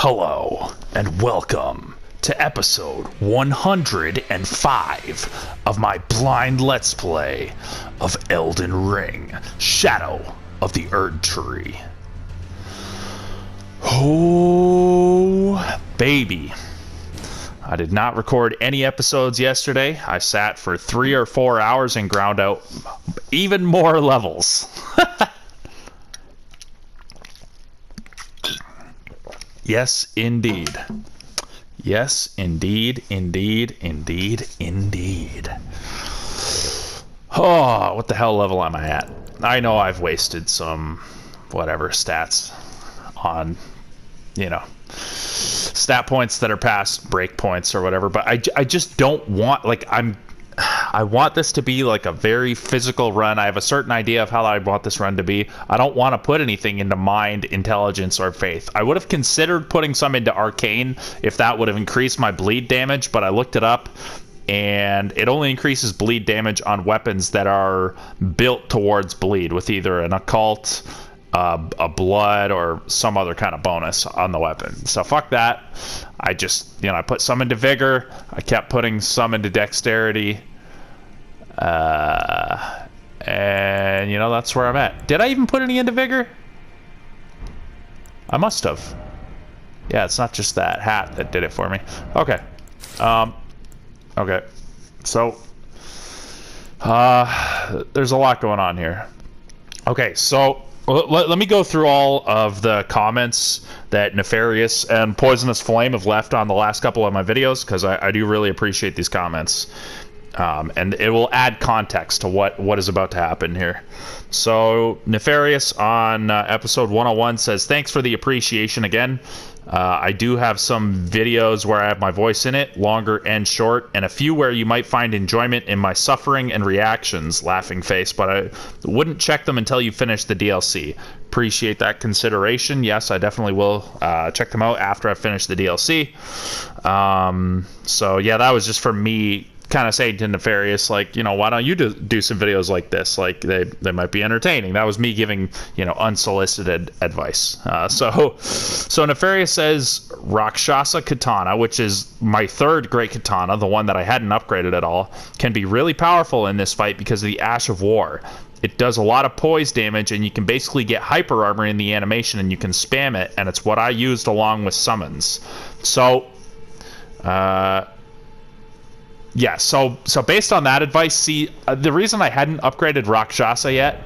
Hello, and welcome to episode 105 of my blind Let's Play of Elden Ring, Shadow of the Erdtree. Oh, baby. I did not record any episodes yesterday. I sat for 3 or 4 hours and ground out even more levels. Yes, indeed. Yes, indeed, indeed, indeed, indeed. Oh, what the hell level am I at? I know I've wasted some, whatever, stats on, stat points that are past break points or whatever, but I just don't want, I want this to be like a very physical run. I have a certain idea of how I want this run to be. I don't want to put anything into mind, intelligence, or faith. I would have considered putting some into arcane if that would have increased my bleed damage, but I looked it up and it only increases bleed damage on weapons that are built towards bleed with either an occult, a blood, or some other kind of bonus on the weapon. So fuck that. I just, I put some into vigor. I kept putting some into dexterity. And, that's where I'm at. Did I even put any into vigor? I must have. Yeah, it's not just that hat that did it for me. Okay. Okay. So, there's a lot going on here. Okay, so let me go through all of the comments that Nefarious and Poisonous Flame have left on the last couple of my videos, because I do really appreciate these comments. And it will add context to what is about to happen here. So, Nefarious on episode 101 says, thanks for the appreciation again. I do have some videos where I have my voice in it, longer and short, and a few where you might find enjoyment in my suffering and reactions, laughing face, but I wouldn't check them until you finish the DLC. Appreciate that consideration. Yes, I definitely will check them out after I finish the DLC. So yeah, that was just for me kind of saying to Nefarious, why don't you do some videos like this? Like, they might be entertaining. That was me giving, unsolicited advice. So Nefarious says Rakshasa Katana, which is my third great katana, the one that I hadn't upgraded at all, can be really powerful in this fight because of the Ash of War. It does a lot of poise damage, and you can basically get hyper armor in the animation, and you can spam it, and it's what I used along with summons. So, yeah, so based on that advice, see, the reason I hadn't upgraded Rakshasa yet,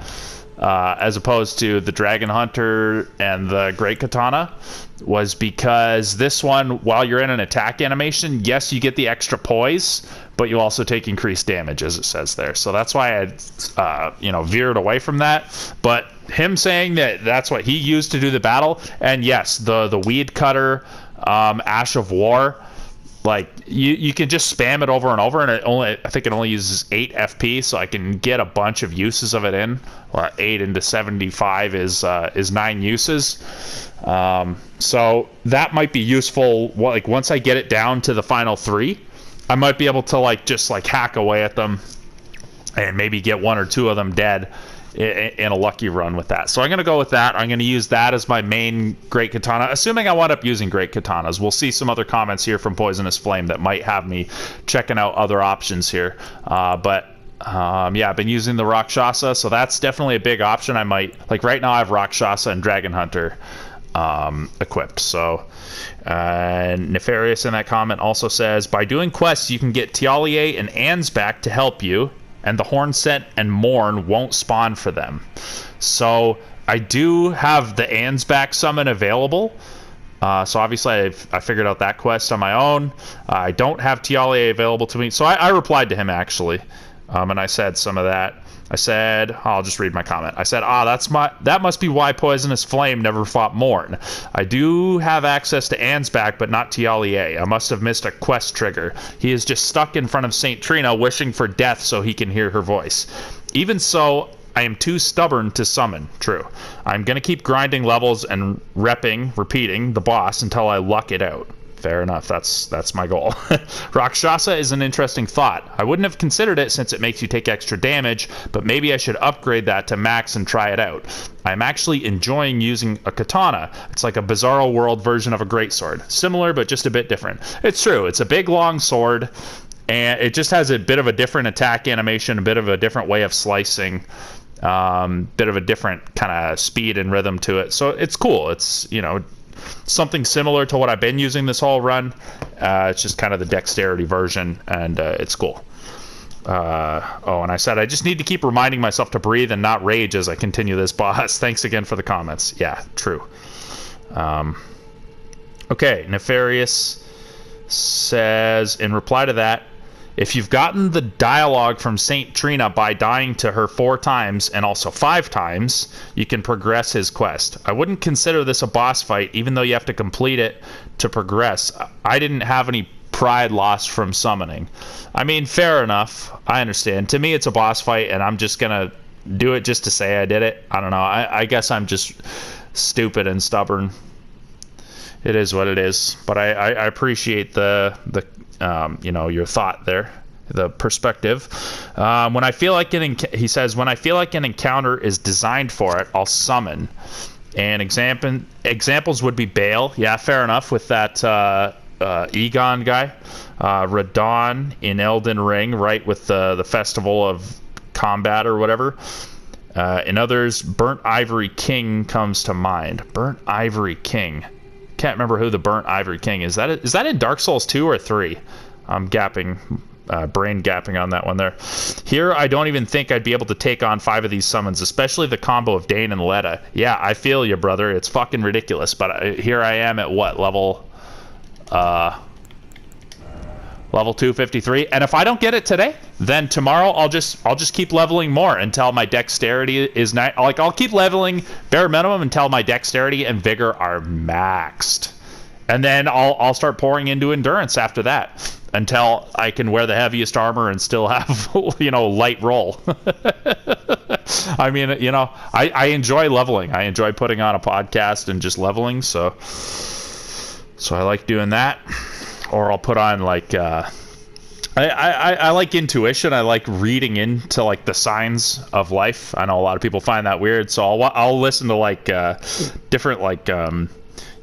as opposed to the Dragon Hunter and the Great Katana, was because this one, while you're in an attack animation, yes, you get the extra poise, but you also take increased damage, as it says there. So that's why I, veered away from that. But him saying that that's what he used to do the battle, and yes, the Weed Cutter, Ash of War, like, you can just spam it over and over, and I think it only uses 8 FP, so I can get a bunch of uses of it in. Well, 8 into 75 is 9 uses. So that might be useful. Like, once I get it down to the final 3, I might be able to just hack away at them and maybe get 1 or 2 of them dead in a lucky run with that. So I'm going to go with that. I'm going to use that as my main Great Katana, assuming I wind up using Great Katanas. We'll see some other comments here from Poisonous Flame that might have me checking out other options here. Yeah, I've been using the Rakshasa, so that's definitely a big option. I might, right now I have Rakshasa and Dragon Hunter equipped. So, Nefarious in that comment also says, by doing quests, you can get Tialier and Ansbach to help you, and the Hornset and Morn won't spawn for them. So I do have the Ansbach summon available. So obviously I figured out that quest on my own. I don't have Tialier available to me. So I replied to him, actually. And I said some of that. I said, I'll just read my comment. I said, that must be why Poisonous Flame never fought Morn. I do have access to Ansbach, but not Tialier. I must have missed a quest trigger. He is just stuck in front of St. Trina wishing for death so he can hear her voice. Even so, I am too stubborn to summon. True. I'm going to keep grinding levels and repeating the boss until I luck it out. Fair enough. That's my goal. Rakshasa is an interesting thought. I wouldn't have considered it since it makes you take extra damage, but maybe I should upgrade that to max and try it out. I'm actually enjoying using a katana. It's like a Bizarro World version of a greatsword. Similar, but just a bit different. It's true. It's a big, long sword, and it just has a bit of a different attack animation, a bit of a different way of slicing, bit of a different kind of speed and rhythm to it. So it's cool. It's, something similar to what I've been using this whole run. It's just kind of the dexterity version, and it's cool. And I said I just need to keep reminding myself to breathe and not rage as I continue this boss. Thanks again for the comments. Yeah, true. Okay, Nefarious says, in reply to that, if you've gotten the dialogue from Saint Trina by dying to her 4 times and also 5 times, you can progress his quest. I wouldn't consider this a boss fight, even though you have to complete it to progress. I didn't have any pride lost from summoning. I mean, fair enough. I understand. To me, it's a boss fight, and I'm just gonna do it just to say I did it. I don't know. I guess I'm just stupid and stubborn. It is what it is. But I appreciate the your thought there, the perspective. When I feel like he says, when I feel like an encounter is designed for it, I'll summon. And examples would be Bale. Yeah, fair enough with that Egon guy. Radon in Elden Ring, right, with the Festival of Combat or whatever. In others, Burnt Ivory King comes to mind. Burnt Ivory King. Can't remember who the Burnt Ivory King is. Is that in Dark Souls 2 or 3? I'm brain gapping on that one there. Here, I don't even think I'd be able to take on 5 of these summons, especially the combo of Dane and Letta. Yeah, I feel you, brother. It's fucking ridiculous. But here I am at what, level 253, and if I don't get it today, then tomorrow I'll just keep leveling more until my dexterity is I'll keep leveling bare minimum until my dexterity and vigor are maxed, and then I'll start pouring into endurance after that until I can wear the heaviest armor and still have light roll. I mean, I enjoy leveling. I enjoy putting on a podcast and just leveling, so I like doing that. Or I'll put on I like intuition. I like reading into the signs of life. I know a lot of people find that weird, so I'll listen to different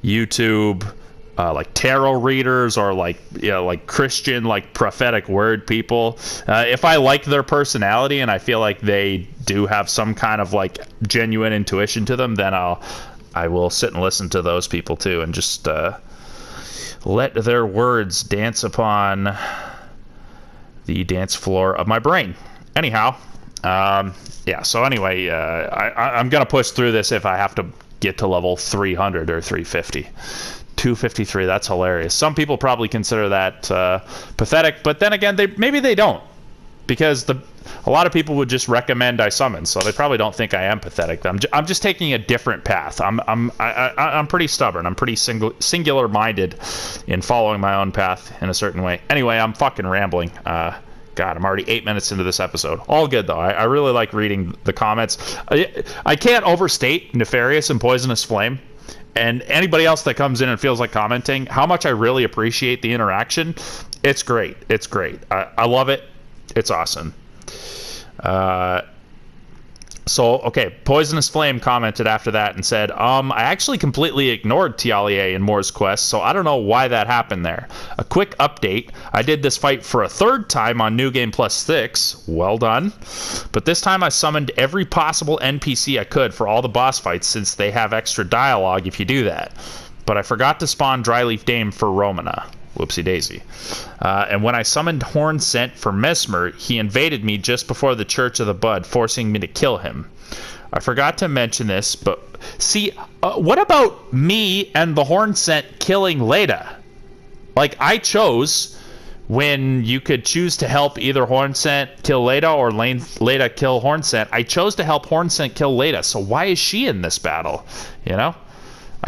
YouTube tarot readers or Christian prophetic word people. If I like their personality and I feel like they do have some kind of genuine intuition to them, then I will sit and listen to those people too, and just let their words dance upon the dance floor of my brain. Anyhow, so anyway, I'm going to push through this if I have to get to level 300 or 350. 253, that's hilarious. Some people probably consider that pathetic, but then again, maybe they don't. Because a lot of people would just recommend I summon, so they probably don't think I am pathetic. I'm just taking a different path. I'm pretty stubborn. I'm pretty singular-minded in following my own path in a certain way. Anyway, I'm fucking rambling. God, I'm already 8 minutes into this episode. All good though. I really like reading the comments. I can't overstate Nefarious and Poisonous Flame, and anybody else that comes in and feels like commenting, how much I really appreciate the interaction. It's great. It's great. I love it. It's awesome. Poisonous Flame commented after that and said, I actually completely ignored Tialier in Moore's Quest, so I don't know why that happened there. A quick update, I did this fight for a 3rd time on New Game Plus 6, well done, but this time I summoned every possible NPC I could for all the boss fights since they have extra dialogue if you do that, but I forgot to spawn Dryleaf Dame for Romana. Whoopsie daisy. And when I summoned Horn Scent for Mesmer, he invaded me just before the Church of the Bud, forcing me to kill him. I forgot to mention this, but see, what about me and the Horn Scent killing Leda? I chose when you could choose to help either Horn Scent kill Leda or Leda kill Horn Scent. I chose to help Horn Scent kill Leda, so why is she in this battle? I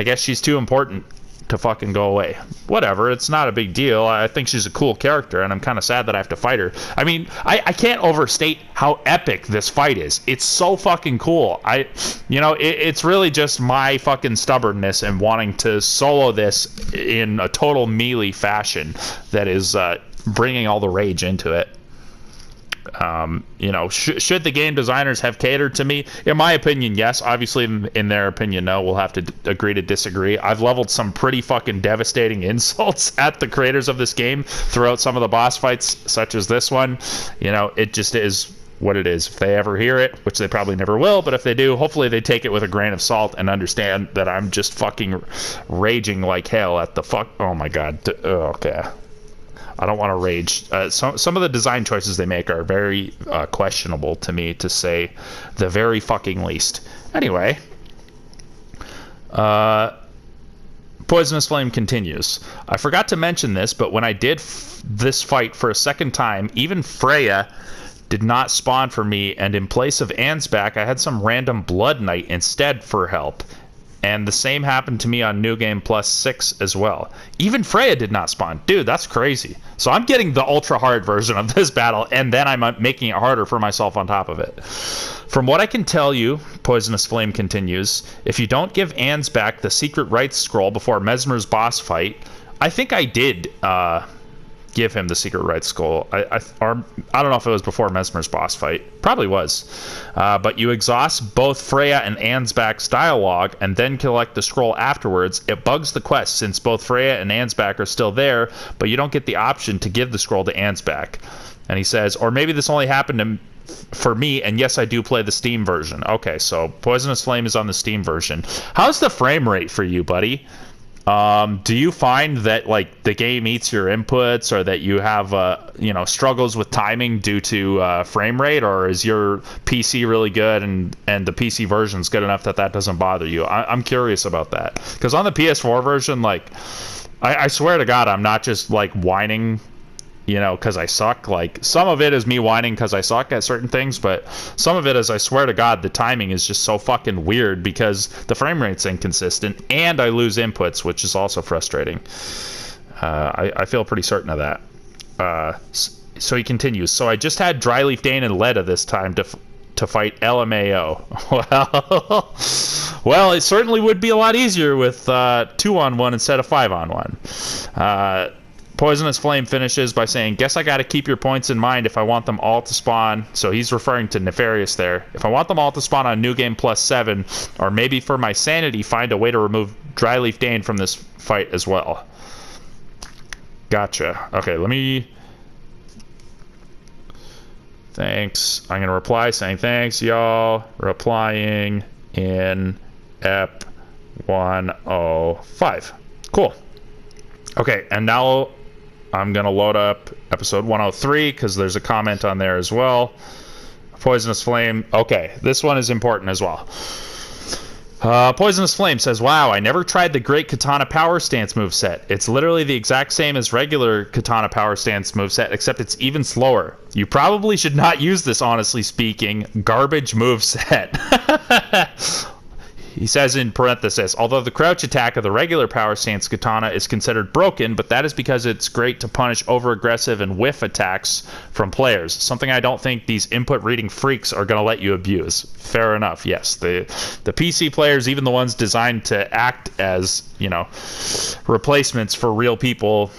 guess she's too important to fucking go away. Whatever, it's not a big deal. I think she's a cool character, and I'm kind of sad that I have to fight her. I mean, I can't overstate how epic this fight is. It's so fucking cool. It's really just my fucking stubbornness and wanting to solo this in a total melee fashion that is bringing all the rage into it. Should the game designers have catered to me? In my opinion, yes. Obviously, in their opinion, no. We'll have to agree to disagree. I've leveled some pretty fucking devastating insults at the creators of this game throughout some of the boss fights, such as this one. It just is what it is. If they ever hear it, which they probably never will, but if they do, hopefully they take it with a grain of salt and understand that I'm just fucking raging like hell at the fuck. Oh my god. Okay. I don't want to rage. Some of the design choices they make are very questionable to me, to say the very fucking least. Anyway, Poisonous Flame continues. I forgot to mention this, but when I did this fight for a second time, even Freya did not spawn for me, and in place of Ansbach, I had some random Blood Knight instead for help. And the same happened to me on New Game Plus 6 as well. Even Freya did not spawn. Dude, that's crazy. So I'm getting the ultra hard version of this battle, and then I'm making it harder for myself on top of it. From what I can tell you, Poisonous Flame continues, if you don't give Ansbach the secret rights scroll before Mesmer's boss fight, I think I did give him the secret rights scroll. I don't know if it was before Mesmer's boss fight. Probably was. But you exhaust both Freya and Ansbach's dialogue and then collect the scroll afterwards. It bugs the quest since both Freya and Ansbach are still there, but you don't get the option to give the scroll to Ansbach. And he says, or maybe this only happened for me, and yes, I do play the Steam version. Okay, so Poisonous Flame is on the Steam version. How's the frame rate for you, buddy? Do you find that like the game eats your inputs, or that you have struggles with timing due to frame rate, or is your PC really good and the PC version's good enough that doesn't bother you? I'm curious about that, because on the PS4 version, like I swear to God, I'm not just like whining, because I suck. Like, some of it is me whining because I suck at certain things, but some of it is, I swear to God, the timing is just so fucking weird because the frame rate's inconsistent and I lose inputs, which is also frustrating. I feel pretty certain of that. So he continues. So I just had Dryleaf Dane and Leda this time to fight LMAO. Well, it certainly would be a lot easier with 2-on-1 instead of 5-on-1. Poisonous Flame finishes by saying, guess I gotta keep your points in mind if I want them all to spawn. So he's referring to Nefarious there. If I want them all to spawn on New Game Plus 7, or maybe for my sanity, find a way to remove Dryleaf Dane from this fight as well. Gotcha. Okay, let me... Thanks. I'm gonna reply saying, thanks, y'all. Replying in EP 105. Cool. Okay, and now I'm going to load up episode 103 because there's a comment on there as well. Poisonous Flame. Okay, this one is important as well. Poisonous Flame says, wow, I never tried the Great Katana Power Stance moveset. It's literally the exact same as regular Katana Power Stance moveset, except it's even slower. You probably should not use this, honestly speaking. Garbage moveset. He says in parenthesis, although the crouch attack of the regular Power Stance Katana is considered broken, but that is because it's great to punish over-aggressive and whiff attacks from players, something I don't think these input reading freaks are going to let you abuse. Fair enough, yes. The PC players, even the ones designed to act as, replacements for real people,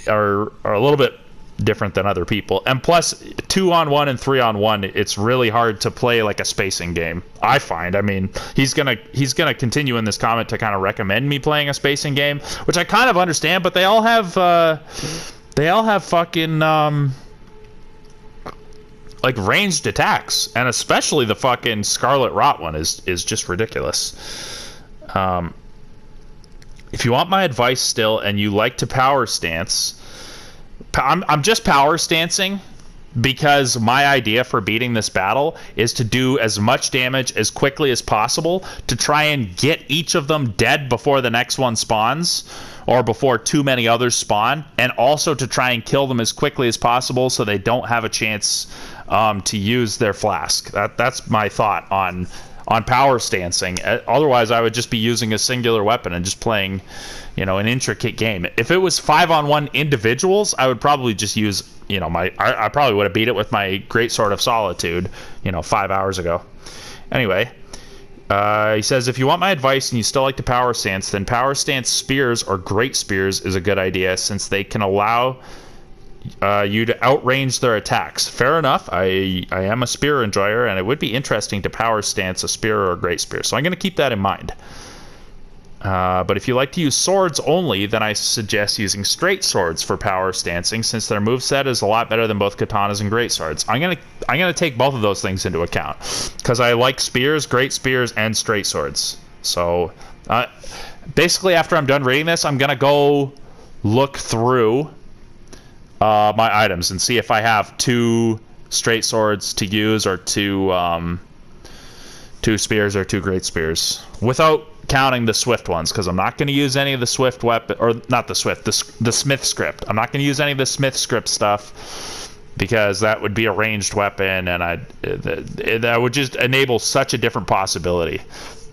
are a little bit different than other people. And plus, 2-on-1 and 3-on-1, it's really hard to play like a spacing game, I find. I mean, he's gonna continue in this comment to kind of recommend me playing a spacing game, which I kind of understand, but they all have fucking like ranged attacks, and especially the fucking Scarlet Rot one is just ridiculous. If you want my advice still and you like to power stance, I'm just power stancing because my idea for beating this battle is to do as much damage as quickly as possible to try and get each of them dead before the next one spawns, or before too many others spawn, and also to try and kill them as quickly as possible so they don't have a chance to use their flask. That's my thought on on power stancing. Otherwise, I would just be using a singular weapon and just playing, an intricate game. If it was 5-on-1 individuals, I would probably just use, I probably would have beat it with my Great Sword of Solitude, 5 hours ago. Anyway, he says, if you want my advice and you still like to power stance, then power stance spears or great spears is a good idea, since they can allow you to outrange their attacks. Fair enough. I am a spear enjoyer, and it would be interesting to power stance a spear or a great spear, so I'm going to keep that in mind. But if you like to use swords only, then I suggest using straight swords for power stancing, since their moveset is a lot better than both katanas and great swords. I'm gonna take both of those things into account, because I like spears, great spears, and straight swords. So basically, after I'm done reading this, I'm gonna go look through my items and see if I have 2 straight swords to use, or 2 spears or 2 great spears, without counting the swift ones, because I'm not going to use any of the swift weapon, or not the swift, the smith script. I'm not going to use any of the smith script stuff, because that would be a ranged weapon, and that would just enable such a different possibility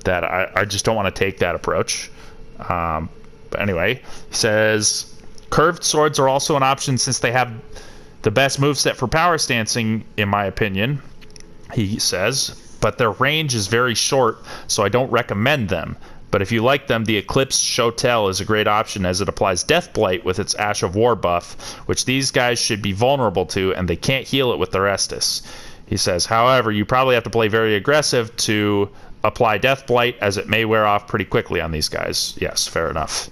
that I just don't want to take that approach. But anyway, he says curved swords are also an option, since they have the best moveset for power stancing, in my opinion, he says, but their range is very short, so I don't recommend them. But if you like them, the Eclipse Shotel is a great option, as it applies Death Blight with its Ash of War buff, which these guys should be vulnerable to, and they can't heal it with their Estus. He says, however, you probably have to play very aggressive to apply Death Blight, as it may wear off pretty quickly on these guys. Yes, fair enough.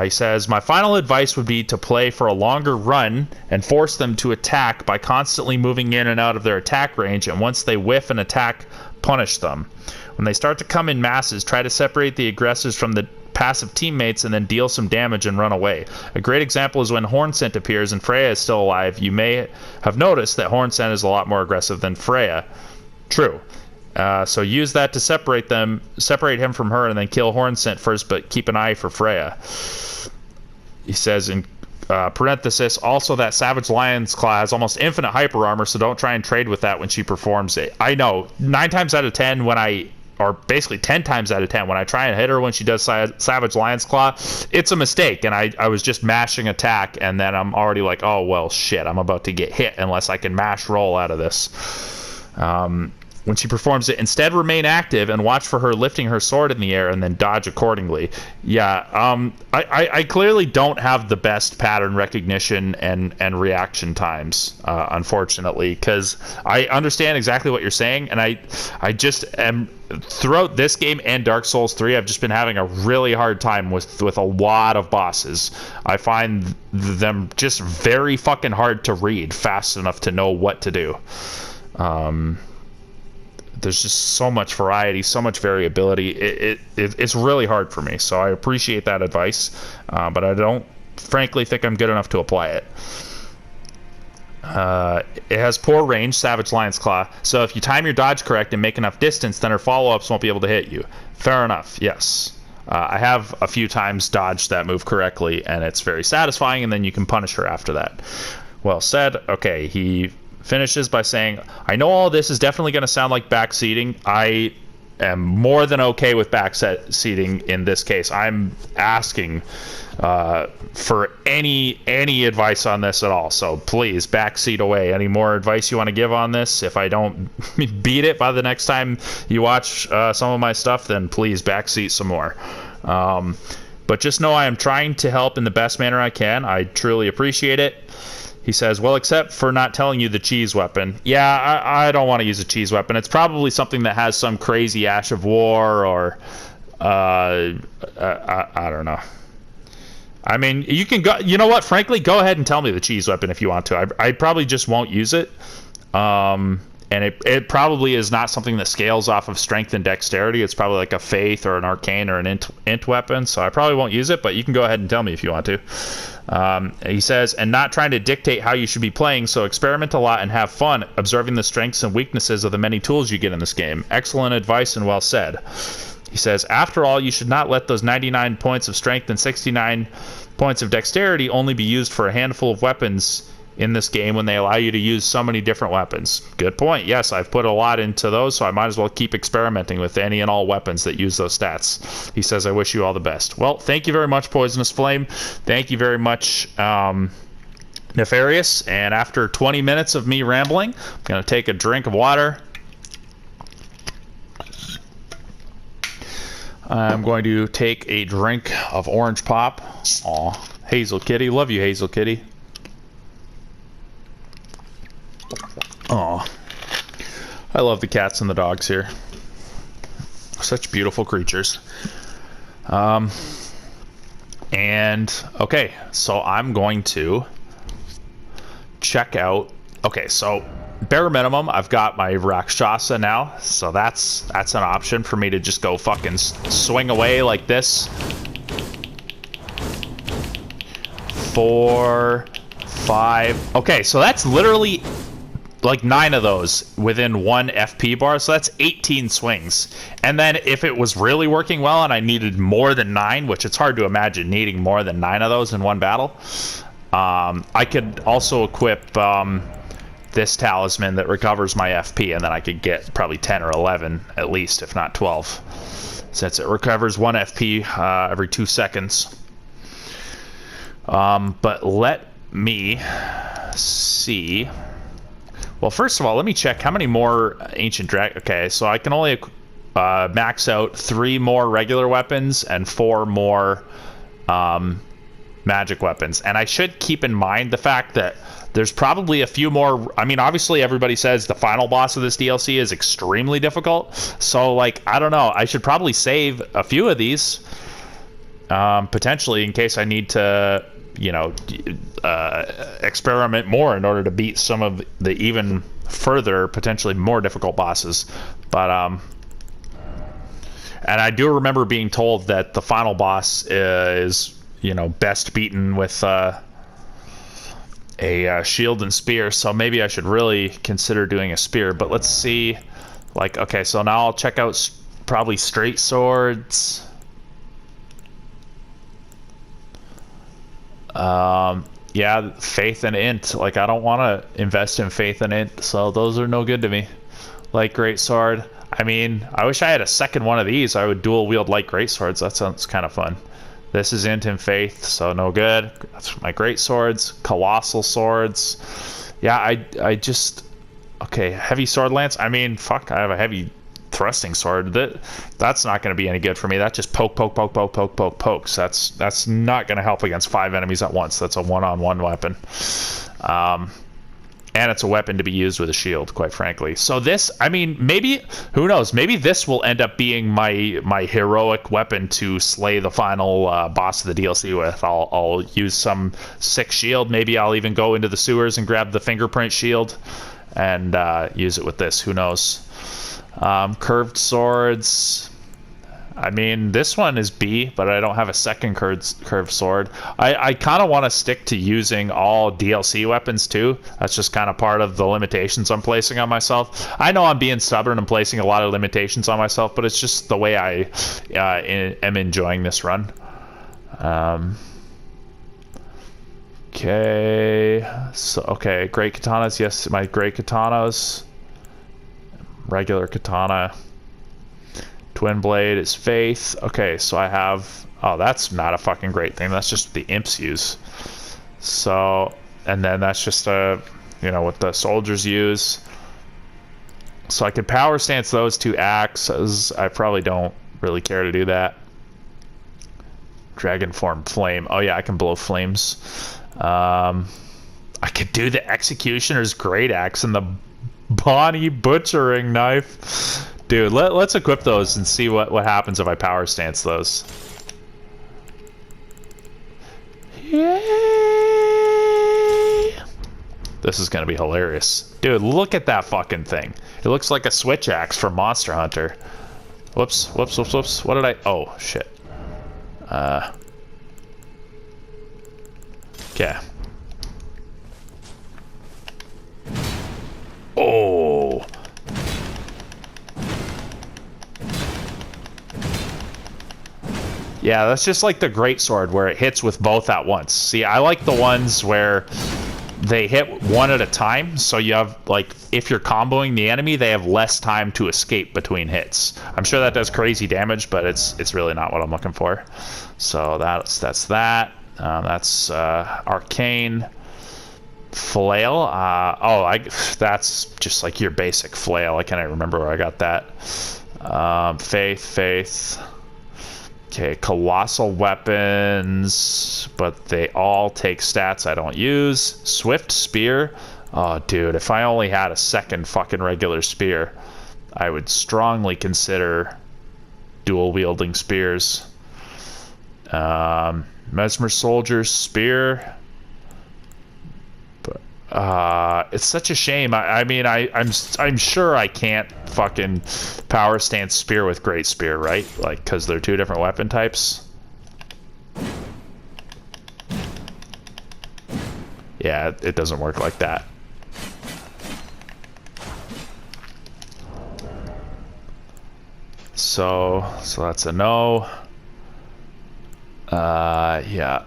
He says, my final advice would be to play for a longer run and force them to attack by constantly moving in and out of their attack range, and once they whiff an attack, punish them. When they start to come in masses, try to separate the aggressors from the passive teammates and then deal some damage and run away. A great example is when Hornsent appears and Freya is still alive. You may have noticed that Hornsent is a lot more aggressive than Freya. True. So use that to separate him from her, and then kill Hornsent first, but keep an eye for Freya. He says in parenthesis, also that Savage Lion's Claw has almost infinite hyper armor, so don't try and trade with that when she performs it. I know, 9 times out of 10 or basically 10 times out of 10, when I try and hit her when she does Savage Lion's Claw, it's a mistake, and I was just mashing attack, and then I'm already like, oh, well, shit, I'm about to get hit unless I can mash roll out of this. When she performs it, instead remain active and watch for her lifting her sword in the air, and then dodge accordingly. Yeah, I clearly don't have the best pattern recognition and reaction times, unfortunately, because I understand exactly what you're saying, and I just am, throughout this game and Dark Souls 3, I've just been having a really hard time with a lot of bosses. I find them just very fucking hard to read fast enough to know what to do. There's just so much variety, so much variability. It's really hard for me, so I appreciate that advice, but I don't frankly think I'm good enough to apply it. It has poor range, Savage Lion's Claw, so if you time your dodge correct and make enough distance, then her follow-ups won't be able to hit you. Fair enough, yes. I have a few times dodged that move correctly, and it's very satisfying, and then you can punish her after that. Well said. Okay, he finishes by saying, I know all this is definitely going to sound like backseating. I am more than okay with backseating in this case. I'm asking for any advice on this at all, so please backseat away. Any more advice you want to give on this? If I don't beat it by the next time you watch some of my stuff, then please backseat some more. But just know I am trying to help in the best manner I can. I truly appreciate it. He says, well, except for not telling you the cheese weapon. Yeah, I don't want to use a cheese weapon. It's probably something that has some crazy Ash of War, or I don't know. I mean, you can go, you know what, frankly, go ahead and tell me the cheese weapon if you want to. I probably just won't use it. And it probably is not something that scales off of strength and dexterity. It's probably like a faith or an arcane or an int weapon, so I probably won't use it, but you can go ahead and tell me if you want to. He says, and not trying to dictate how you should be playing, so experiment a lot and have fun observing the strengths and weaknesses of the many tools you get in this game. Excellent advice and well said. He says, after all, you should not let those 99 points of strength and 69 points of dexterity only be used for a handful of weapons in this game when they allow you to use so many different weapons. Good point. Yes, I've put a lot into those, so I might as well keep experimenting with any and all weapons that use those stats. He says, I wish you all the best. Well, thank you very much, Poisonous Flame. Thank you very much, Nefarious. And after 20 minutes of me rambling, I'm going to take a drink of water. I'm going to take a drink of orange pop. Aw, Hazel Kitty. Love you, Hazel Kitty. Aw. I love the cats and the dogs here. Such beautiful creatures. And, okay, so I'm going to check out... Okay, so... bare minimum, I've got my Rakshasa now, so that's an option for me to just go fucking swing away like this. 4, 5. Okay, so that's literally like 9 of those within 1 FP bar, so that's 18 swings. And then if it was really working well and I needed more than 9, which it's hard to imagine needing more than 9 of those in one battle, I could also equip... this talisman that recovers my FP, and then I could get probably 10 or 11 at least, if not 12, since it recovers 1 FP every 2 seconds. But let me see. Well, first of all, let me check how many more Ancient Dragon... Okay, so I can only max out 3 more regular weapons and 4 more magic weapons. And I should keep in mind the fact that there's probably a few more... I mean, obviously everybody says the final boss of this DLC is extremely difficult. So, like, I don't know. I should probably save a few of these. Potentially in case I need to, you know, experiment more in order to beat some of the even further, potentially more difficult bosses. But, and I do remember being told that the final boss is, you know, best beaten with... a shield and spear, so maybe I should really consider doing a spear. But let's see, like, okay, so now I'll check out probably straight swords. Yeah, faith and int. Like, I don't want to invest in faith and int, so those are no good to me. Light great sword. I mean, I wish I had a second one of these. I would dual wield light great swords. That sounds kind of fun. This is int and faith, so no good. That's my great swords. Colossal swords. Yeah, I just... Okay, heavy sword lance. I mean, fuck, I have a heavy thrusting sword. That's not going to be any good for me. That just pokes. That's not going to help against 5 enemies at once. That's a one-on-one weapon. And it's a weapon to be used with a shield, quite frankly. So this, I mean, maybe, who knows? Maybe this will end up being my heroic weapon to slay the final boss of the DLC with. I'll use some sick shield. Maybe I'll even go into the sewers and grab the fingerprint shield and use it with this. Who knows? Curved swords. I mean, this one is B, but I don't have a second curved sword. I kind of want to stick to using all DLC weapons, too. That's just kind of part of the limitations I'm placing on myself. I know I'm being stubborn and placing a lot of limitations on myself, but it's just the way I am enjoying this run. Okay. So, okay, great katanas. Yes, my great katanas. Regular katana. Twin blade is faith. Okay, so I have... Oh, that's not a fucking great thing. That's just what the imps use. So, and then that's just you know, what the soldiers use. So I could power stance those 2 axes. I probably don't really care to do that. Dragon form flame. Oh yeah, I can blow flames. I could do the executioner's great axe and the Bonnie butchering knife. Dude, let's equip those and see what happens if I power stance those. Yay! This is gonna be hilarious. Dude, look at that fucking thing. It looks like a switch axe from Monster Hunter. Whoops. What did I... Oh, shit. Okay. Oh... Yeah, that's just like the greatsword where it hits with both at once. See, I like the ones where they hit one at a time, so you have, like, if you're comboing the enemy, they have less time to escape between hits. I'm sure that does crazy damage, but it's really not what I'm looking for. So that's that. That's arcane flail. That's just like your basic flail. I can't remember where I got that. Faith. Okay, colossal weapons, but they all take stats I don't use. Swift spear. Oh, dude, if I only had a second fucking regular spear, I would strongly consider dual wielding spears. Mesmer soldier spear. It's such a shame. I'm sure I can't fucking power stance spear with great spear, right? Like, because they're two different weapon types. Yeah, it doesn't work like that. So that's a no. Yeah.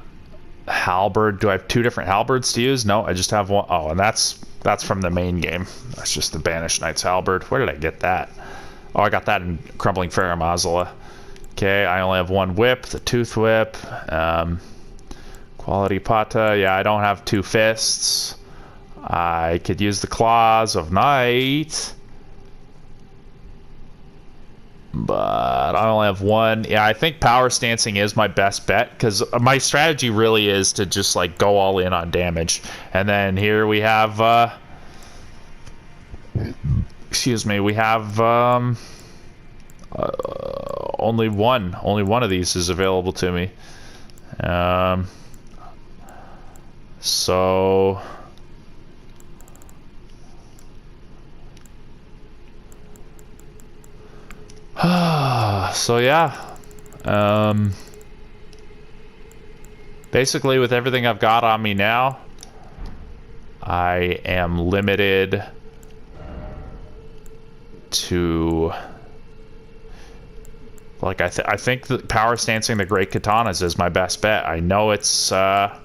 Halberd. Do I have two different halberds to use? No, I just have one. Oh, and that's from the main game. That's just the Banished Knight's halberd. Where did I get that? Oh, I got that in Crumbling Faramazala. Okay, I only have one whip, the Tooth Whip. Quality Pata. Yeah, I don't have two fists. I could use the Claws of Night. But I only have one. Yeah, I think power stancing is my best bet, because my strategy really is to just like go all in on damage. And then here we have excuse me, we have only one of these is available to me. So so yeah, basically with everything I've got on me now, I am limited to, like, I think that power stancing the Great Katanas is my best bet. I know it's not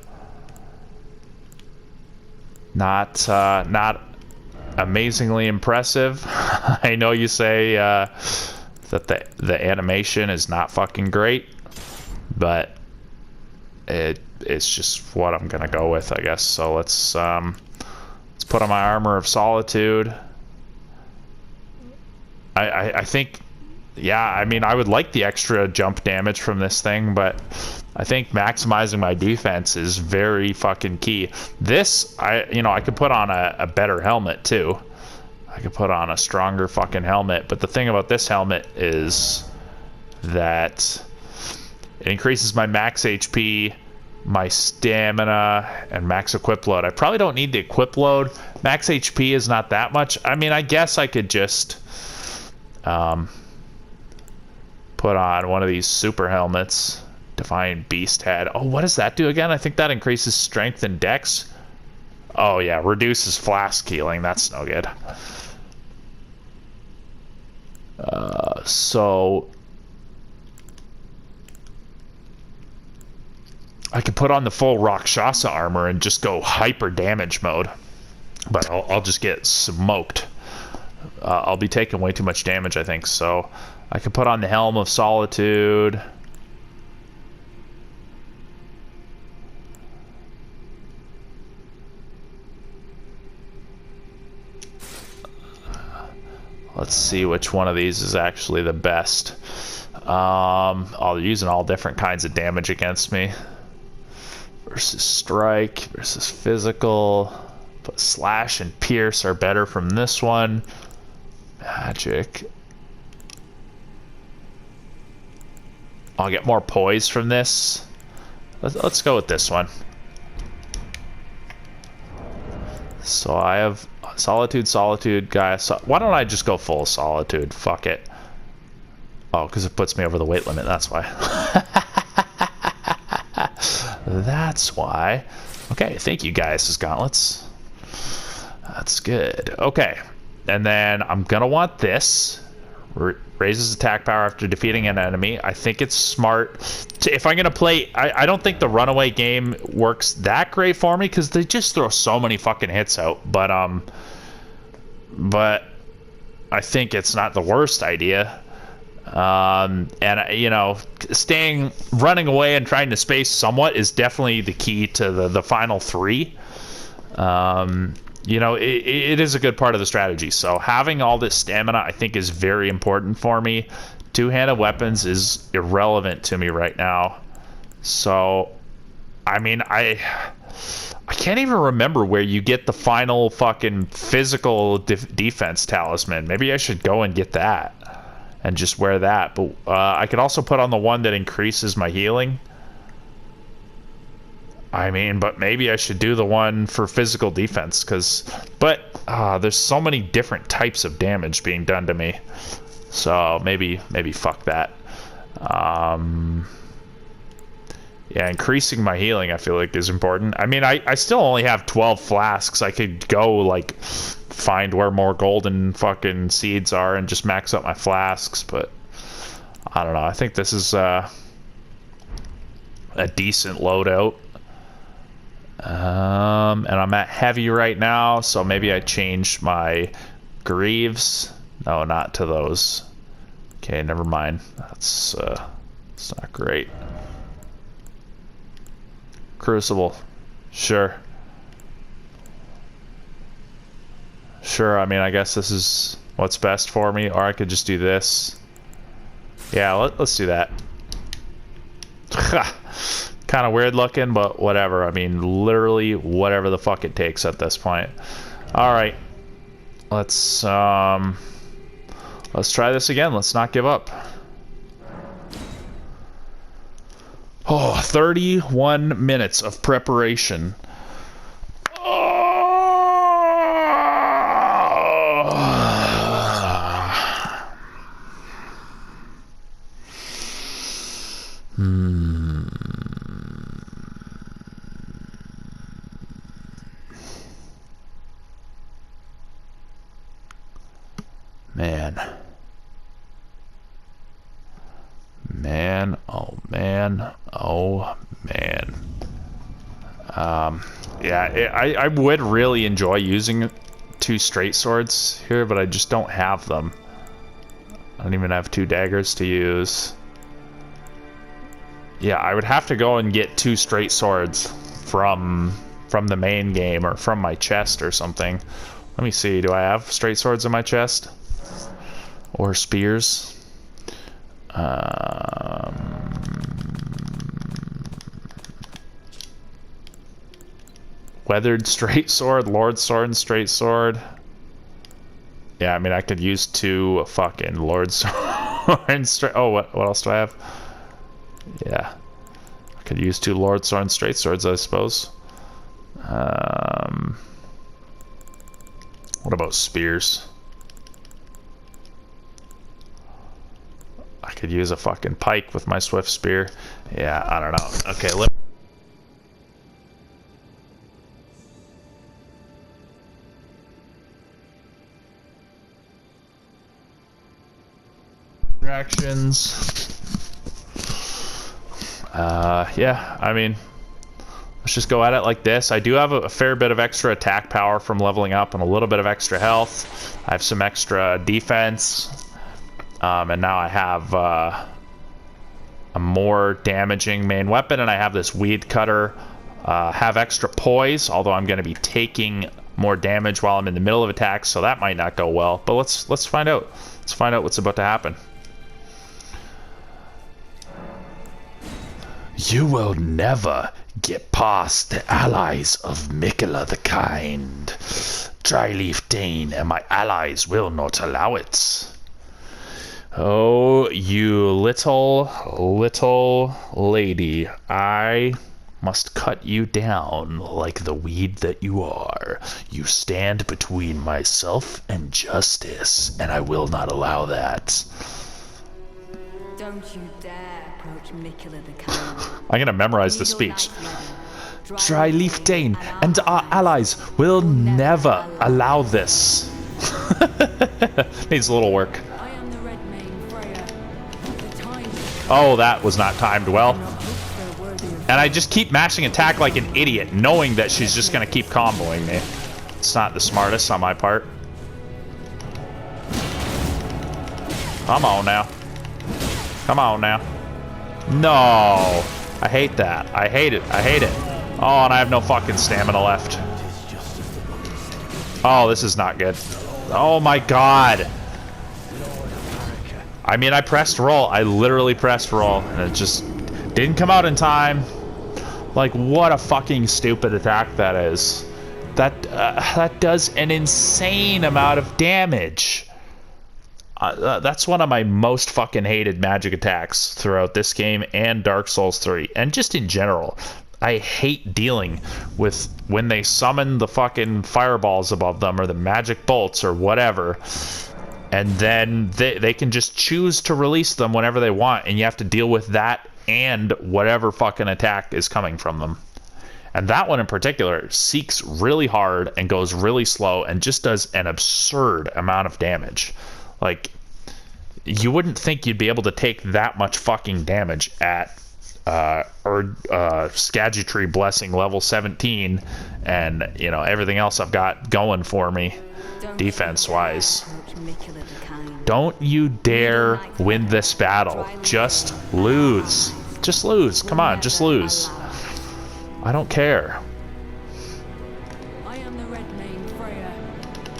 amazingly impressive. I know you say that the animation is not fucking great, but it's just what I'm gonna go with, I guess. So let's put on my Armor of Solitude. I think, yeah, I mean, I would like the extra jump damage from this thing, but I think maximizing my defense is very fucking key. This, I could put on a better helmet too. I could put on a stronger fucking helmet, but the thing about this helmet is that it increases my max HP, my stamina, and max equip load. I probably don't need the equip load. Max HP is not that much. I mean, I guess I could just put on one of these super helmets. Divine Beast Head. Oh, what does that do again? I think that increases strength and dex. Oh yeah, reduces flask healing. That's no good. So I could put on the full Rakshasa armor and just go hyper damage mode, but I'll just get smoked. I'll be taking way too much damage, I think. So I could put on the Helm of Solitude. Let's see which one of these is actually the best. Oh, they're using all different kinds of damage against me. Versus strike, versus physical. But slash and pierce are better from this one. Magic. I'll get more poise from this. Let's go with this one. So I have Solitude, guy. So why don't I just go full Solitude? Fuck it. Oh, because it puts me over the weight limit. That's why. That's why. Okay, thank you, guys. Gauntlets. That's good. Okay, and then I'm gonna want this Raises attack power after defeating an enemy. I think it's smart. If I'm going to play... I don't think the runaway game works that great for me because they just throw so many fucking hits out. But I think it's not the worst idea. And, you know, running away and trying to space somewhat is definitely the key to the final 3. You know, it is a good part of the strategy. So having all this stamina, I think, is very important for me. Two-handed weapons is irrelevant to me right now. So, I mean, I can't even remember where you get the final fucking physical defense talisman. Maybe I should go and get that and just wear that. But I could also put on the one that increases my healing. I mean, but maybe I should do the one for physical defense, but there's so many different types of damage being done to me. So maybe fuck that. Yeah, increasing my healing I feel like is important. I mean, I still only have 12 flasks. I could go, like, find where more golden fucking seeds are and just max up my flasks, but I don't know. I think this is a decent loadout. And I'm at heavy right now, so maybe I change my greaves. No, not to those. Okay, never mind. That's it's not great. Crucible. Sure. Sure, I mean, I guess this is what's best for me, or I could just do this. Yeah, let's do that. Kind of weird looking, but whatever. I mean, literally whatever the fuck it takes at this point. All right, let's try this again. Let's not give up. Oh, 31 minutes of preparation. Yeah, I would really enjoy using 2 straight swords here, but I just don't have them. I don't even have 2 daggers to use. Yeah, I would have to go and get 2 straight swords from the main game or from my chest or something. Let me see, do I have straight swords in my chest? Or spears? Weathered straight sword, Lord sword, and straight sword. Yeah, I mean, I could use 2 fucking Lord sword and straight. Oh, what else do I have? Yeah, I could use 2 Lord sword and straight swords, I suppose. What about spears? I could use a fucking pike with my swift spear. Yeah, I don't know. Okay, Actions. Yeah, I mean, let's just go at it like this. I do have a fair bit of extra attack power from leveling up and a little bit of extra health. I have some extra defense. And now I have a more damaging main weapon, and I have this weed cutter. Have extra poise, although I'm going to be taking more damage while I'm in the middle of attacks, so that might not go well. But let's find out. Let's find out what's about to happen. You will never get past the allies of Mikola the Kind. Dryleaf Dane and my allies will not allow it. Oh, you little lady, I must cut you down like the weed that you are. You stand between myself and justice, and I will not allow that. Don't you dare approach Mikola the Kind. I'm gonna memorize the speech. Dryleaf Dane and our allies will never allow this. Needs a little work. I am the Red Oh, that was not timed well. Not look so worthy of And I just keep mashing attack like an idiot, knowing that she's just gonna keep comboing me. It's not the smartest on my part. Come on now. Come on now. No. I hate that. I hate it. I hate it. Oh, and I have no fucking stamina left. Oh, this is not good. Oh my god. I mean, I pressed roll. I literally pressed roll, and it just didn't come out in time. Like, what a fucking stupid attack that is. That does an insane amount of damage. That's one of my most fucking hated magic attacks throughout this game and Dark Souls 3, and just in general. I hate dealing with when they summon the fucking fireballs above them or the magic bolts or whatever, and then they can just choose to release them whenever they want, and you have to deal with that and whatever fucking attack is coming from them. And that one in particular seeks really hard and goes really slow and just does an absurd amount of damage. Like, you wouldn't think you'd be able to take that much fucking damage at Erdtree Blessing level 17, and you know everything else I've got going for me defense wise. Don't you dare win this battle. Just lose. Just lose. Come on, just lose. I don't care. I am the red name Freya.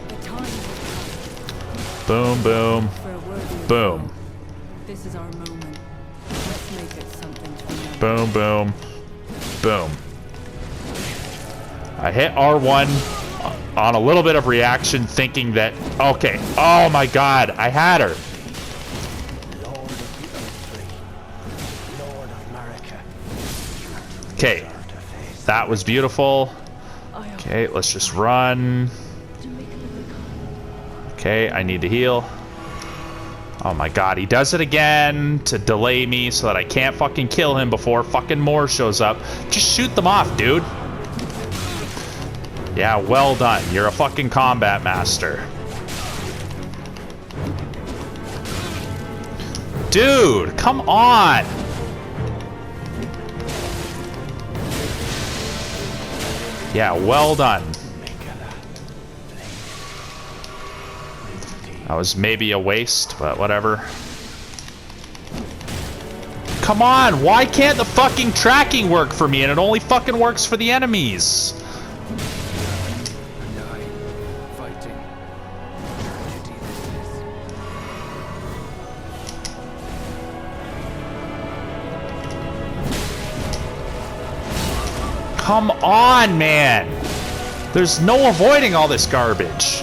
The time will Boom, boom, come for a worthy of boom, This is our moment. Let's make it something to remember. boom, boom, boom. I hit R1 on a little bit of reaction, thinking that, okay, oh my god, I had her. Lord of the Erdtree, Lord of Marika. Okay, that was beautiful. Okay, let's just run. Okay, I need to heal. Oh my god, he does it again to delay me so that I can't fucking kill him before fucking more shows up. Just shoot them off, dude. Yeah, well done. You're a fucking combat master. Dude, come on! Yeah, well done. That was maybe a waste, but whatever. Come on, why can't the fucking tracking work for me and it only fucking works for the enemies? Fighting. Come on, man! There's no avoiding all this garbage.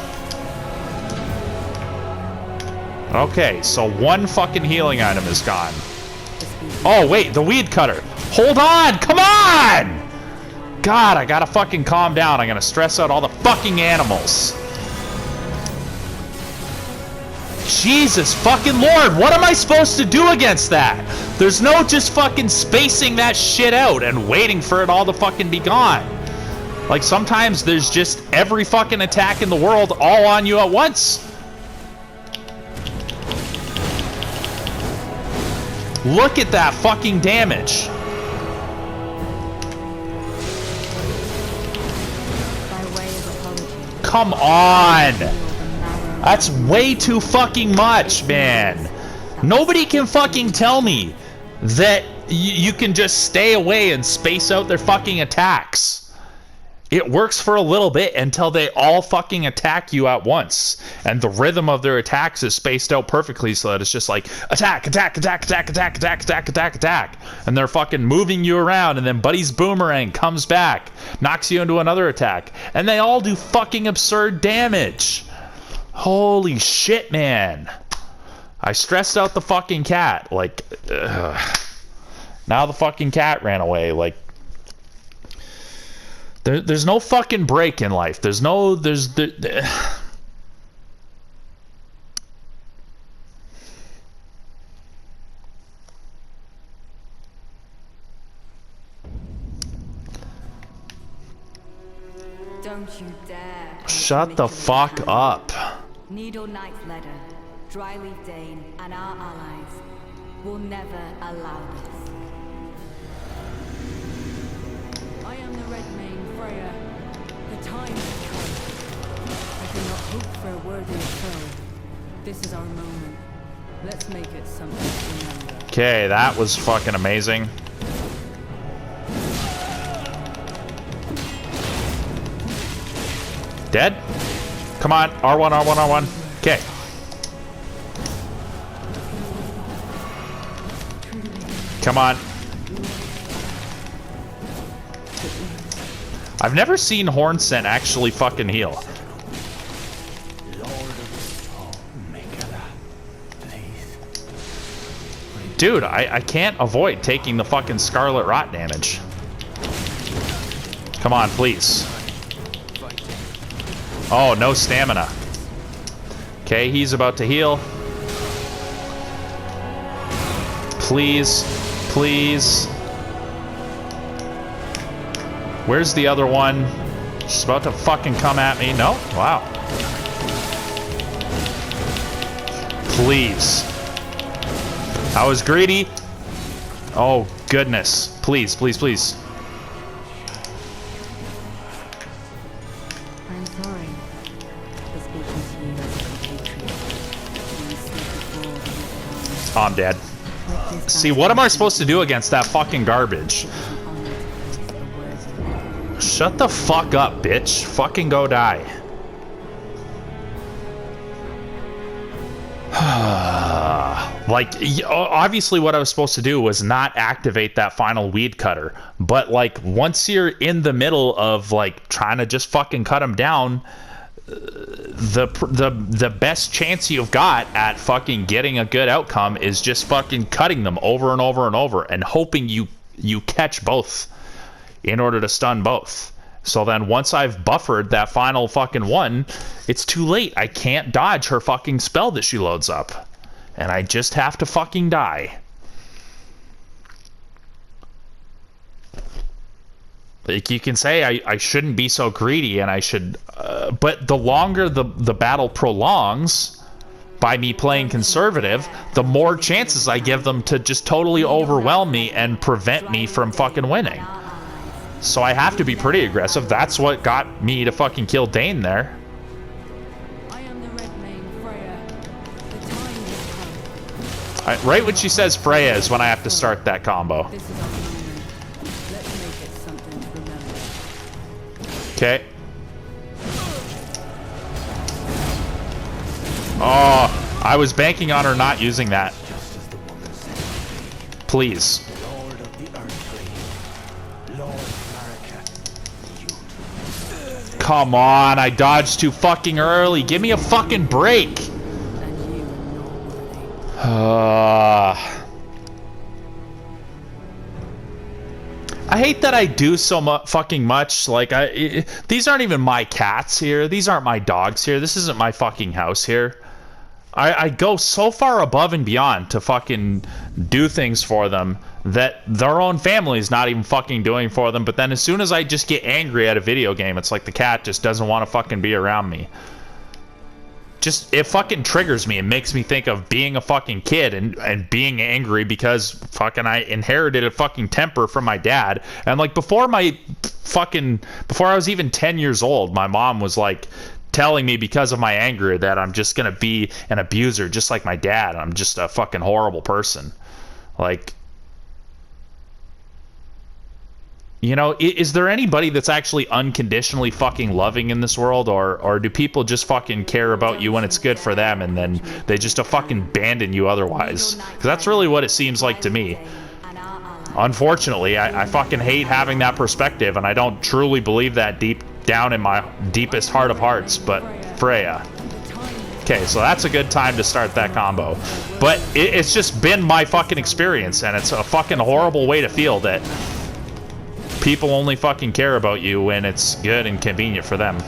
Okay, so one fucking healing item is gone. Oh, wait, the weed cutter. Hold on, come on! God, I gotta fucking calm down. I'm gonna stress out all the fucking animals. Jesus fucking Lord, what am I supposed to do against that? There's no just fucking spacing that shit out and waiting for it all to fucking be gone. Like, sometimes there's just every fucking attack in the world all on you at once. Look at that fucking damage. By way of apology, Come on. the narrow That's way too fucking much, man. Nobody can fucking tell me that you can just stay away and space out their fucking attacks. It works for a little bit until they all fucking attack you at once. And the rhythm of their attacks is spaced out perfectly so that it's just like attack, attack, attack, attack, attack, attack, attack, attack, attack. And they're fucking moving you around, and then Buddy's boomerang comes back, knocks you into another attack. And they all do fucking absurd damage. Holy shit, man. I stressed out the fucking cat. Like, now the fucking cat ran away. Like, there's no fucking break in life. Don't you dare. shut the fuck up. Needle Knight's letter, Dryleaf Dane, and our allies. will never allow this. I am the Red Mane Freya. The time has come. I cannot hope for a worthier foe. This is our moment. Let's make it something to remember. Okay, that was fucking amazing. Dead? Come on, R1, R1, R1. Okay. Come on. I've never seen Hornsent actually fucking heal. Lord of Mikala, please. Dude, I can't avoid taking the fucking Scarlet Rot damage. Come on, please. Oh, no stamina. Okay, he's about to heal. Please. Please. Where's the other one? She's about to fucking come at me. No? Wow. Please. I was greedy. Oh, goodness. Please, please, please. I'm sorry for speaking to you as a compatriot. You slipped the ball. Oh, I'm dead. See, what am I supposed to do against that fucking garbage? Shut the fuck up, bitch. Fucking go die. Like, obviously what I was supposed to do was not activate that final weed cutter. But, like, once you're in the middle of, like, trying to just fucking cut him down, the best chance you've got at fucking getting a good outcome is just fucking cutting them over and over and over and hoping you catch both in order to stun both. So then once I've buffered that final fucking one, it's too late. I can't dodge her fucking spell that she loads up. And I just have to fucking die. Like, you can say I shouldn't be so greedy and I should... but the longer the battle prolongs, by me playing conservative, the more chances I give them to just totally overwhelm me and prevent me from fucking winning. So I have to be pretty aggressive. That's what got me to fucking kill Dane there. I am the Red Mane Freya. The time has come. Right when she says Freya is when I have to start that combo. This is our moment. Let's make it something to remember. Okay. Oh, I was banking on her not using that. Just as the woman said, Please. Lord of the Erdtree, Lord of America, you. Come on, I dodged too fucking early. Give me a fucking break. And you are not worthy. I hate that I do so fucking much. Like, these aren't even my cats here. These aren't my dogs here. This isn't my fucking house here. I go so far above and beyond to fucking do things for them that their own family's not even fucking doing for them. But then as soon as I just get angry at a video game, it's like the cat just doesn't want to fucking be around me. Just, it fucking triggers me and makes me think of being a fucking kid and being angry because fucking I inherited a fucking temper from my dad. And like before I was even 10 years old, my mom was like telling me because of my anger that I'm just gonna be an abuser just like my dad. I'm just a fucking horrible person. Like, you know, is there anybody that's actually unconditionally fucking loving in this world, or do people just fucking care about you when it's good for them and then they just fucking abandon you otherwise? Because that's really what it seems like to me. Unfortunately, I fucking hate having that perspective, and I don't truly believe that deep down in my deepest heart of hearts, but Freya. Okay, so that's a good time to start that combo. But it's just been my fucking experience, and it's a fucking horrible way to feel that people only fucking care about you when it's good and convenient for them.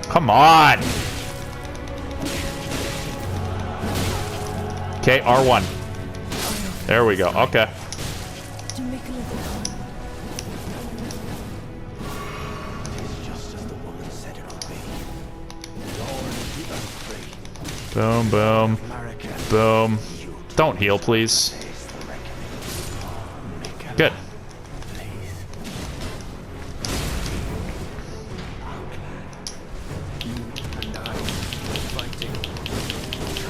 Come on! Okay, R1. There we go, okay. It's just as the woman said it would be. Lord of the Erdtree, Boom, boom, America. boom. Don't heal, please. Good.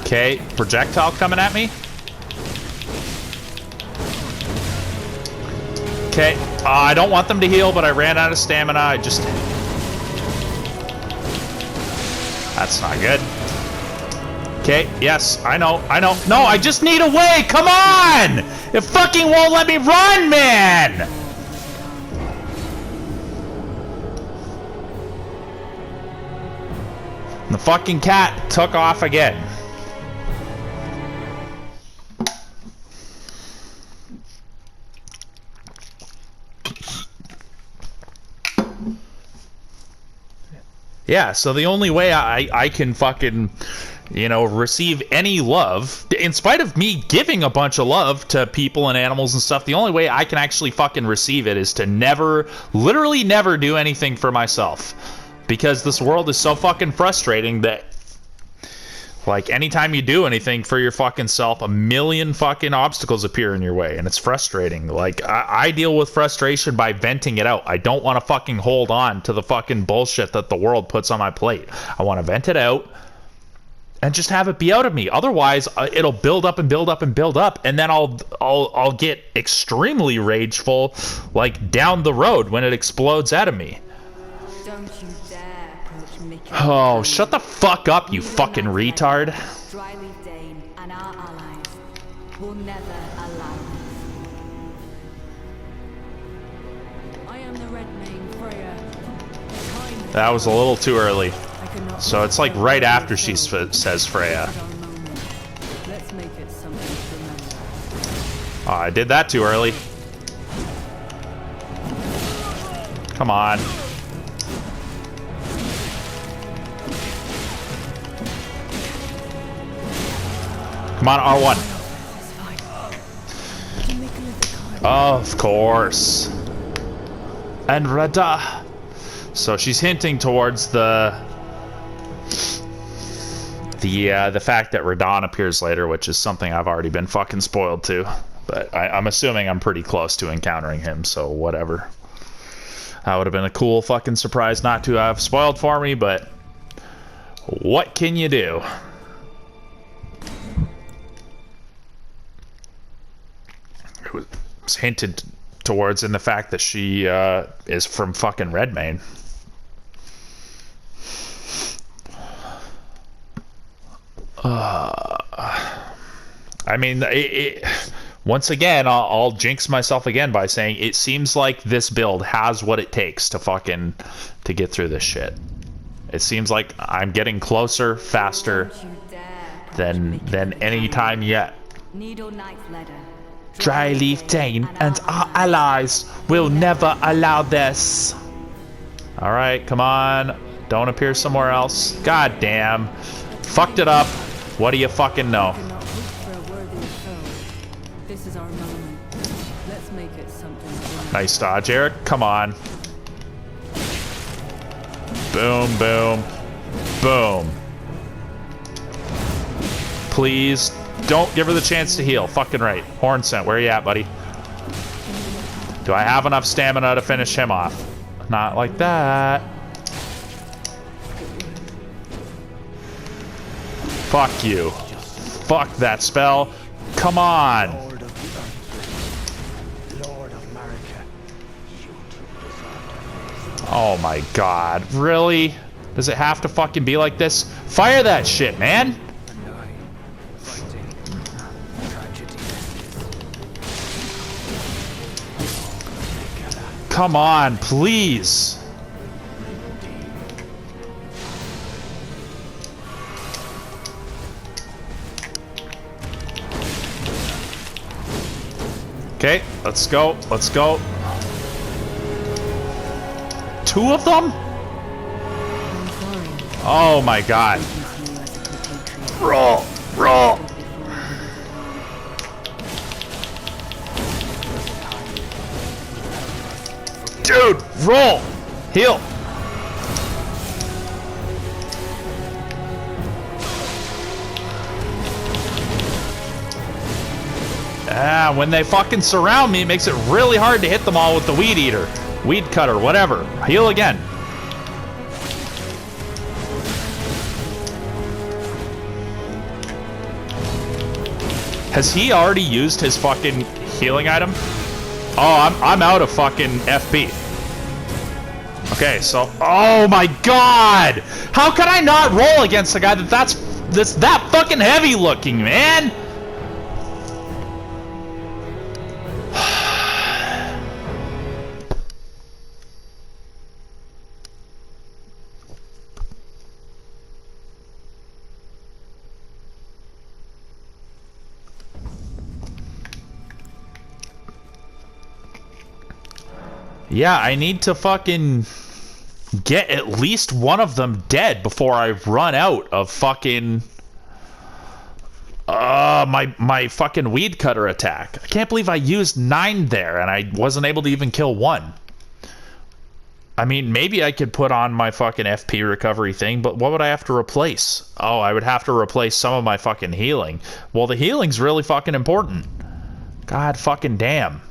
Okay, projectile coming at me. Okay, I don't want them to heal, but I ran out of stamina. I just... That's not good. Okay, yes, I know. No, I just need a way! Come on! It fucking won't let me run, man! The fucking cat took off again. Yeah, so the only way I can fucking, you know, receive any love, in spite of me giving a bunch of love to people and animals and stuff, the only way I can actually fucking receive it is to never, literally never do anything for myself. Because this world is so fucking frustrating that, like, anytime you do anything for your fucking self, a million fucking obstacles appear in your way, and it's frustrating. Like, I deal with frustration by venting it out. I don't want to fucking hold on to the fucking bullshit that the world puts on my plate. I want to vent it out and just have it be out of me. Otherwise, it'll build up and build up and build up, and then I'll get extremely rageful, like, down the road when it explodes out of me. Don't you dare approach Mickey. Oh, shut the fuck up, you fucking retard. Dryleaf Dane and our allies will never allow this. I am the Red Mane Freya. Time That was a little too early. I cannot So it's like right after she says Freya. This is our moment. Let's make it something to remember. Oh, I did that too early. Come on. Come on, R1. Of course. And Rada. So she's hinting towards the fact that Radon appears later, which is something I've already been fucking spoiled to. But I'm assuming I'm pretty close to encountering him, so whatever. That would have been a cool fucking surprise not to have spoiled for me, but what can you do? It was hinted towards in the fact that she is from fucking Redmane. I mean, once again, I'll jinx myself again by saying it seems like this build has what it takes to get through this shit. It seems like I'm getting closer, faster than any time yet. Needle Knife Letter. Dryleaf Dane and our allies will never allow this. Alright, come on. Don't appear somewhere else. God damn. Fucked it up. What do you fucking know? Cannot hope for a worthy foe. This is our moment. Let's make it something to remember. Nice dodge, Eric. Come on. Boom, boom, boom. Please don't give her the chance to heal. Fucking right. Horn scent, where you at, buddy? Do I have enough stamina to finish him off? Not like that. Fuck you. Fuck that spell. Come on. Lord of the Erdtree. Lord of America. You deserve. Oh my god. Really? Does it have to fucking be like this? Fire that shit, man. And I, fighting tragedy. Come on, please. Okay, let's go. Let's go. 2 of them? I'm sorry. Oh my god. You as a compatriot. Roll. Roll. Dude, roll. Heal. Yeah, when they fucking surround me, it makes it really hard to hit them all with the weed eater. Weed cutter, whatever. Heal again. Has he already used his fucking healing item? Oh, I'm out of fucking FP. Okay, so... Oh my god! How could I not roll against a guy that's that fucking heavy looking, man? Yeah, I need to fucking get at least one of them dead before I run out of fucking my fucking weed cutter attack. I can't believe I used 9 there and I wasn't able to even kill 1. I mean, maybe I could put on my fucking FP recovery thing, but what would I have to replace? Oh, I would have to replace some of my fucking healing. Well, the healing's really fucking important. God fucking damn.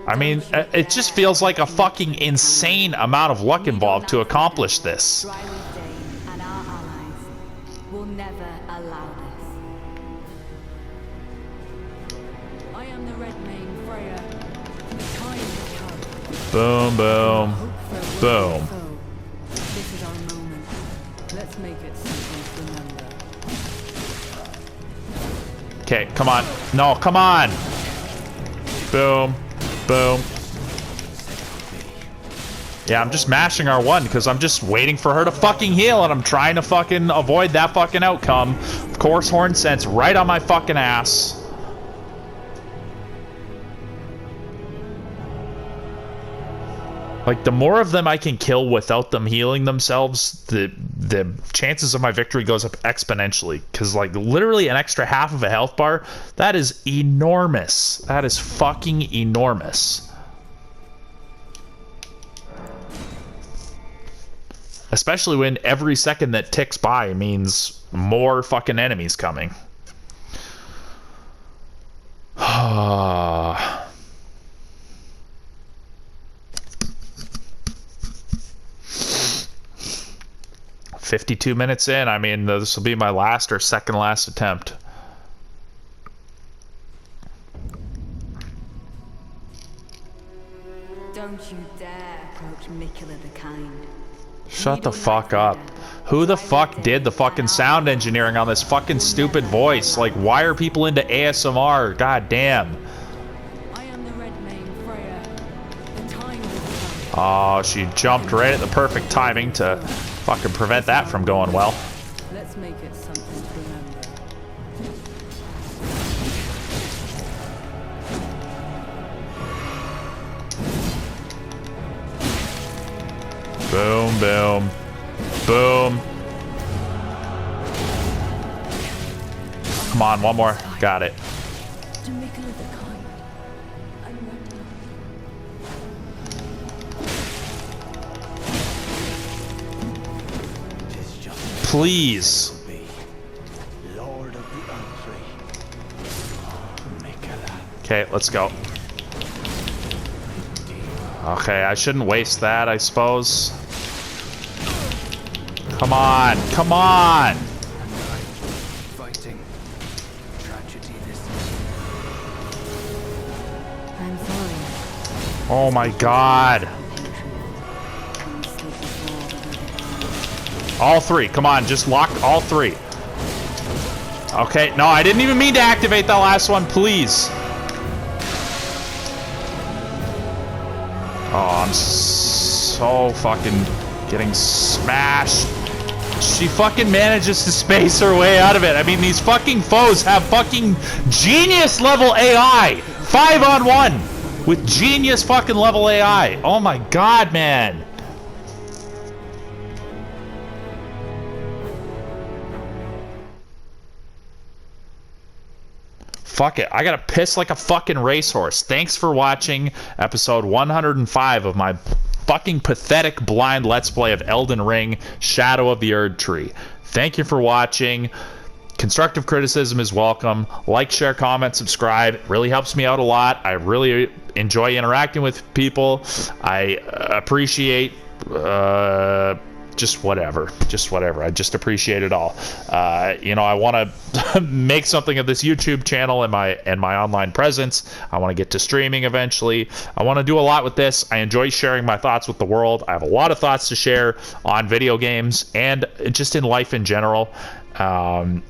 I mean, it just feels like a fucking insane amount of luck involved to accomplish this. And our allies will never allow this. I am the Red Mane Freya. The time has come. Boom, boom, boom. This is our moment. Let's make it something to remember. Okay, come on. No, come on. Boom. Boom. Yeah, I'm just mashing R1 because I'm just waiting for her to fucking heal and I'm trying to fucking avoid that fucking outcome. Of course, Horn Sense right on my fucking ass. Like, the more of them I can kill without them healing themselves, the chances of my victory goes up exponentially. Because, like, literally an extra half of a health bar, that is enormous. That is fucking enormous. Especially when every second that ticks by means more fucking enemies coming. 52 minutes in. I mean, this will be my last or second last attempt. Don't you dare approach Mikula the Kind. Shut the fuck up. Who the fuck did the fucking sound engineering on this fucking stupid voice? Like, why are people into ASMR? God damn. I am the Red Mane Freya. The time has come. Oh, she jumped right at the perfect timing to fucking prevent that from going well. Let's make it something to remember. Boom, boom, boom. Come on, one more. Got it. To Mikula the Kind. I'm ready. Please. Lord of the Erdtree. Mikula. Okay, let's go. Okay, I shouldn't waste that, I suppose. Come on, come on! Fighting. Tragedy this I'm sorry. Oh my god. All 3, come on, just lock all 3. Okay, no, I didn't even mean to activate that last one, please. Oh, I'm so fucking getting smashed. She fucking manages to space her way out of it. I mean, these fucking foes have fucking genius level AI. 5-on-1 with genius fucking level AI. Oh my god, man. Fuck it. I gotta piss like a fucking racehorse. Thanks for watching episode 105 of my fucking pathetic blind Let's Play of Elden Ring Shadow of the Erdtree. Thank you for watching. constructive criticism is welcome. Like, share, comment, subscribe. It really helps me out a lot. I really enjoy interacting with people. I appreciate just whatever. I just appreciate it all. I want to make something of this YouTube channel and my online presence. I want to get to streaming eventually. I want to do a lot with this. I enjoy sharing my thoughts with the world. I have a lot of thoughts to share on video games and just in life in general.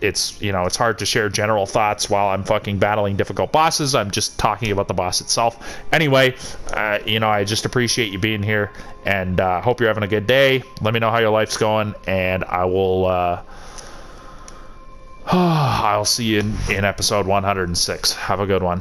It's hard to share general thoughts while I'm fucking battling difficult bosses. I'm just talking about the boss itself. Anyway, I just appreciate you being here, and hope you're having a good day. Let me know how your life's going, and I will I'll see you in episode 106. Have a good one.